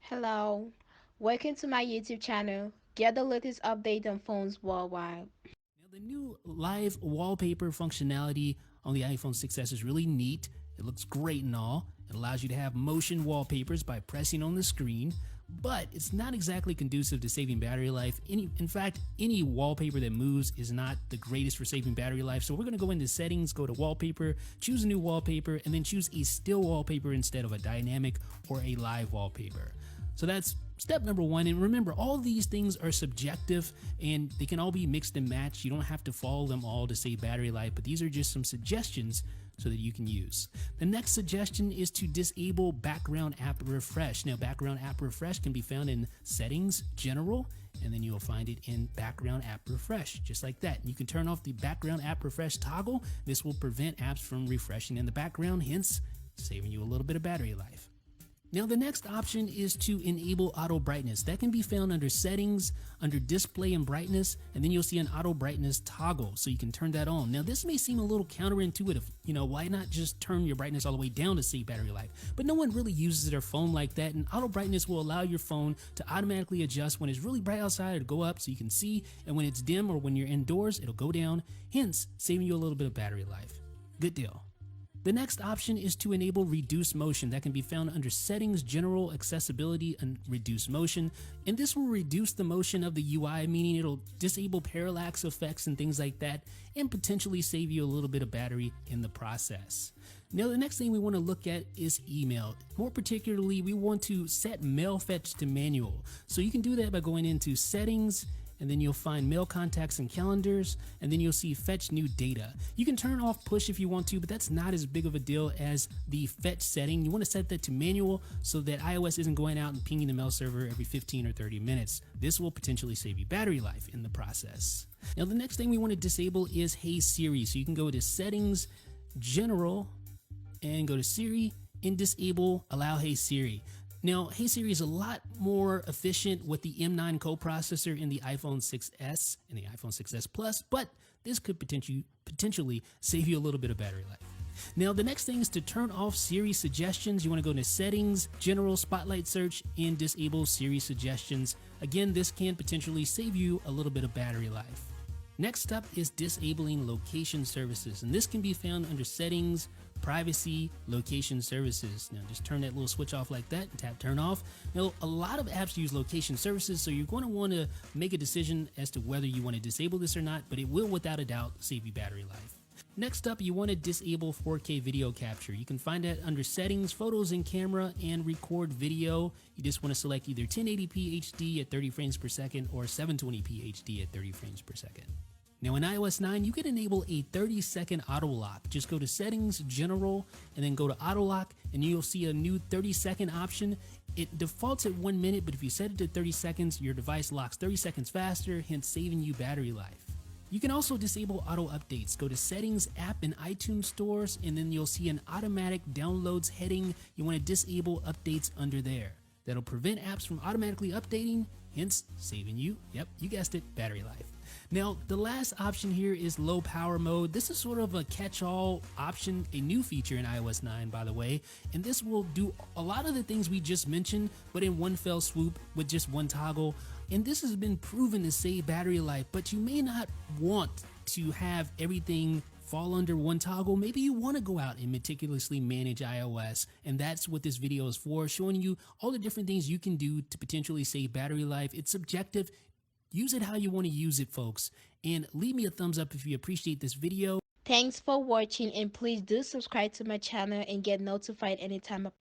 Hello, welcome to my YouTube channel. Get the latest update on phones worldwide. Now, the new live wallpaper functionality on the iPhone 6s is really neat. It looks great and all. It allows you to have motion wallpapers by pressing on the screen, but it's not exactly conducive to saving battery life. In fact, any wallpaper that moves is not the greatest for saving battery life. So we're going to go into settings, go to wallpaper, choose a new wallpaper, and then choose a still wallpaper instead of a dynamic or a live wallpaper. So that's step number one. And remember, all these things are subjective and they can all be mixed and matched. You don't have to follow them all to save battery life, but these are just some suggestions so that you can use. The next suggestion is to disable background app refresh. Now, background app refresh can be found in settings, general, and then you'll find it in background app refresh, just like that. You can turn off the background app refresh toggle. This will prevent apps from refreshing in the background, hence saving you a little bit of battery life. Now, the next option is to enable auto brightness. That can be found under settings, under display and brightness, and then you'll see an auto brightness toggle, so you can turn that on. Now, this may seem a little counterintuitive. Why not just turn your brightness all the way down to save battery life? But no one really uses their phone like that, and auto brightness will allow your phone to automatically adjust when it's really bright outside. It'll go up so you can see, and when it's dim or when you're indoors, it'll go down, hence saving you a little bit of battery life. Good deal. The next option is to enable reduce motion. That can be found under settings, general, accessibility, and reduce motion. And this will reduce the motion of the UI, meaning it'll disable parallax effects and things like that, and potentially save you a little bit of battery in the process. Now, the next thing we want to look at is email. More particularly, we want to set mail fetch to manual. So you can do that by going into settings, and then you'll find mail contacts and calendars, and then you'll see fetch new data. You can turn off push if you want to, but that's not as big of a deal as the fetch setting. You want to set that to manual so that iOS isn't going out and pinging the mail server every 15 or 30 minutes. This will potentially save you battery life in the process. Now, the next thing we want to disable is Hey Siri. So you can go to settings, general, and go to Siri and disable allow Hey Siri. Now, Hey Siri is a lot more efficient with the M9 coprocessor in the iPhone 6s and the iPhone 6s Plus, but this could potentially save you a little bit of battery life. Now, the next thing is to turn off Siri suggestions. You want to go into settings, general, spotlight search, and disable Siri suggestions. Again, this can potentially save you a little bit of battery life. Next up is disabling location services, and this can be found under settings, privacy, location services. Now just turn that little switch off like that and tap turn off. Now, a lot of apps use location services, so you're going to want to make a decision as to whether you want to disable this or not, but it will without a doubt save you battery life. Next up, you want to disable 4K video capture. You can find that under settings, photos and camera, and record video. You just want to select either 1080p HD at 30 frames per second or 720p HD at 30 frames per second. Now, in iOS 9, you can enable a 30-second auto lock. Just go to settings, general, and then go to auto lock, and you'll see a new 30-second option. It defaults at 1 minute, but if you set it to 30 seconds, your device locks 30 seconds faster, hence saving you battery life. You can also disable auto updates. Go to settings, app, and iTunes stores, and then you'll see an automatic downloads heading. You want to disable updates under there. That'll prevent apps from automatically updating, hence saving you, yep, you guessed it, battery life. Now, the last option here is low power mode. This is sort of a catch-all option, a new feature in iOS 9, by the way, and this will do a lot of the things we just mentioned, but in one fell swoop with just one toggle. And this has been proven to save battery life, but you may not want to have everything fall under one toggle. Maybe you want to go out and meticulously manage iOS, and that's what this video is for, showing you all the different things you can do to potentially save battery life. It's subjective. Use it how you want to use it, folks, and leave me a thumbs up if you appreciate this video. Thanks for watching, and please do subscribe to my channel and get notified anytime